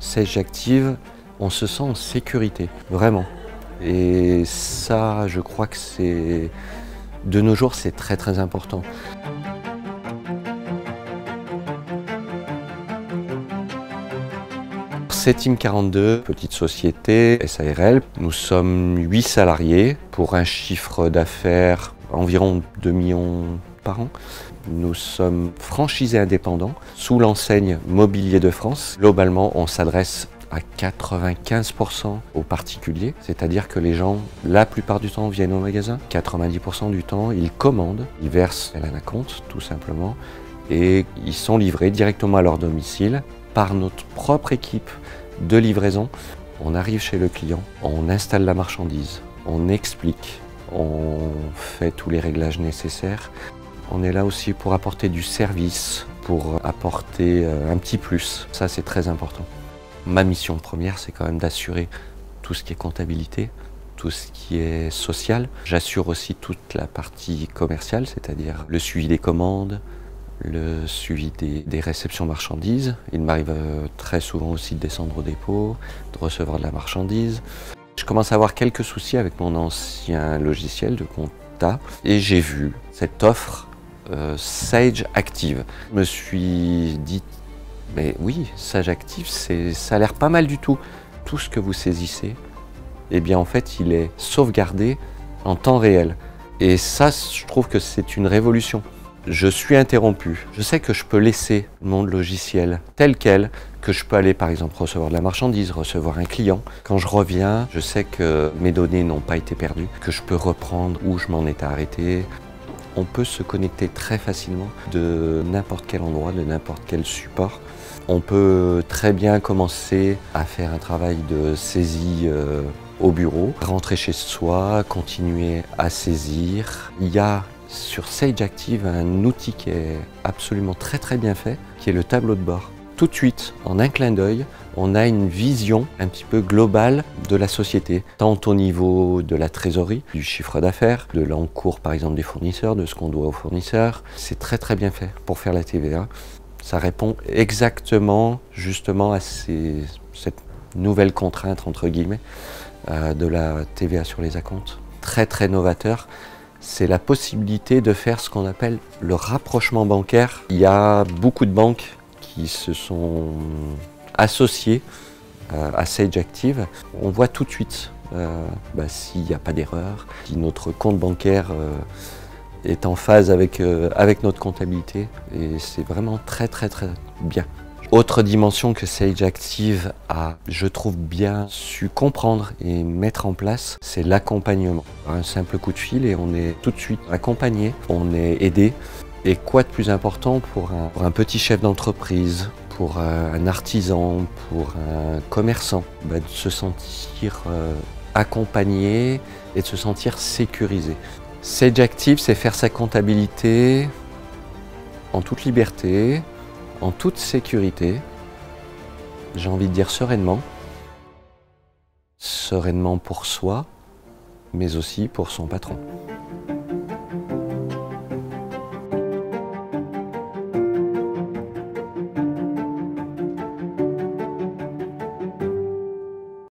Sage Active, on se sent en sécurité, vraiment. Et ça, je crois que c'est, de nos jours, c'est très très important. C'est Team 42, petite société SARL. Nous sommes 8 salariés pour un chiffre d'affaires environ 2 millions par an. Nous sommes franchisés indépendants sous l'enseigne Mobilier de France. Globalement, on s'adresse à 95% aux particuliers, c'est-à-dire que les gens, la plupart du temps, viennent au magasin. 90% du temps, ils commandent, ils versent un acompte, tout simplement, et ils sont livrés directement à leur domicile par notre propre équipe de livraison. On arrive chez le client, on installe la marchandise, on explique, on fait tous les réglages nécessaires. On est là aussi pour apporter du service, pour apporter un petit plus. Ça, c'est très important. Ma mission première, c'est quand même d'assurer tout ce qui est comptabilité, tout ce qui est social. J'assure aussi toute la partie commerciale, c'est-à-dire le suivi des commandes, le suivi des réceptions marchandises. Il m'arrive très souvent aussi de descendre au dépôt, de recevoir de la marchandise. Je commence à avoir quelques soucis avec mon ancien logiciel de compta et j'ai vu cette offre Sage Active. Je me suis dit, mais oui, Sage Active, ça a l'air pas mal du tout. Tout ce que vous saisissez, eh bien en fait, il est sauvegardé en temps réel. Et ça, je trouve que c'est une révolution. Je suis interrompu. Je sais que je peux laisser mon logiciel tel quel, que je peux aller par exemple recevoir de la marchandise, recevoir un client. Quand je reviens, je sais que mes données n'ont pas été perdues, que je peux reprendre où je m'en étais arrêté. On peut se connecter très facilement de n'importe quel endroit, de n'importe quel support. On peut très bien commencer à faire un travail de saisie au bureau, rentrer chez soi, continuer à saisir. Il y a sur Sage Active un outil qui est absolument très très bien fait, qui est le tableau de bord. Tout de suite, en un clin d'œil, on a une vision un petit peu globale de la société, tant au niveau de la trésorerie, du chiffre d'affaires, de l'encours par exemple des fournisseurs, de ce qu'on doit aux fournisseurs. C'est très très bien fait pour faire la TVA. Ça répond exactement justement à cette nouvelle contrainte entre guillemets de la TVA sur les acomptes. Très très novateur. C'est la possibilité de faire ce qu'on appelle le rapprochement bancaire. Il y a beaucoup de banques qui se sont associées à Sage Active. On voit tout de suite s'il n'y a pas d'erreur, si notre compte bancaire est en phase avec notre comptabilité. Et c'est vraiment très très très bien. Autre dimension que Sage Active a, je trouve, bien su comprendre et mettre en place, c'est l'accompagnement. Un simple coup de fil et on est tout de suite accompagné, on est aidé. Et quoi de plus important pour un petit chef d'entreprise, pour un artisan, pour un commerçant, de se sentir accompagné et de se sentir sécurisé. Sage Active, c'est faire sa comptabilité en toute liberté, en toute sécurité, j'ai envie de dire sereinement. Sereinement pour soi, mais aussi pour son patron.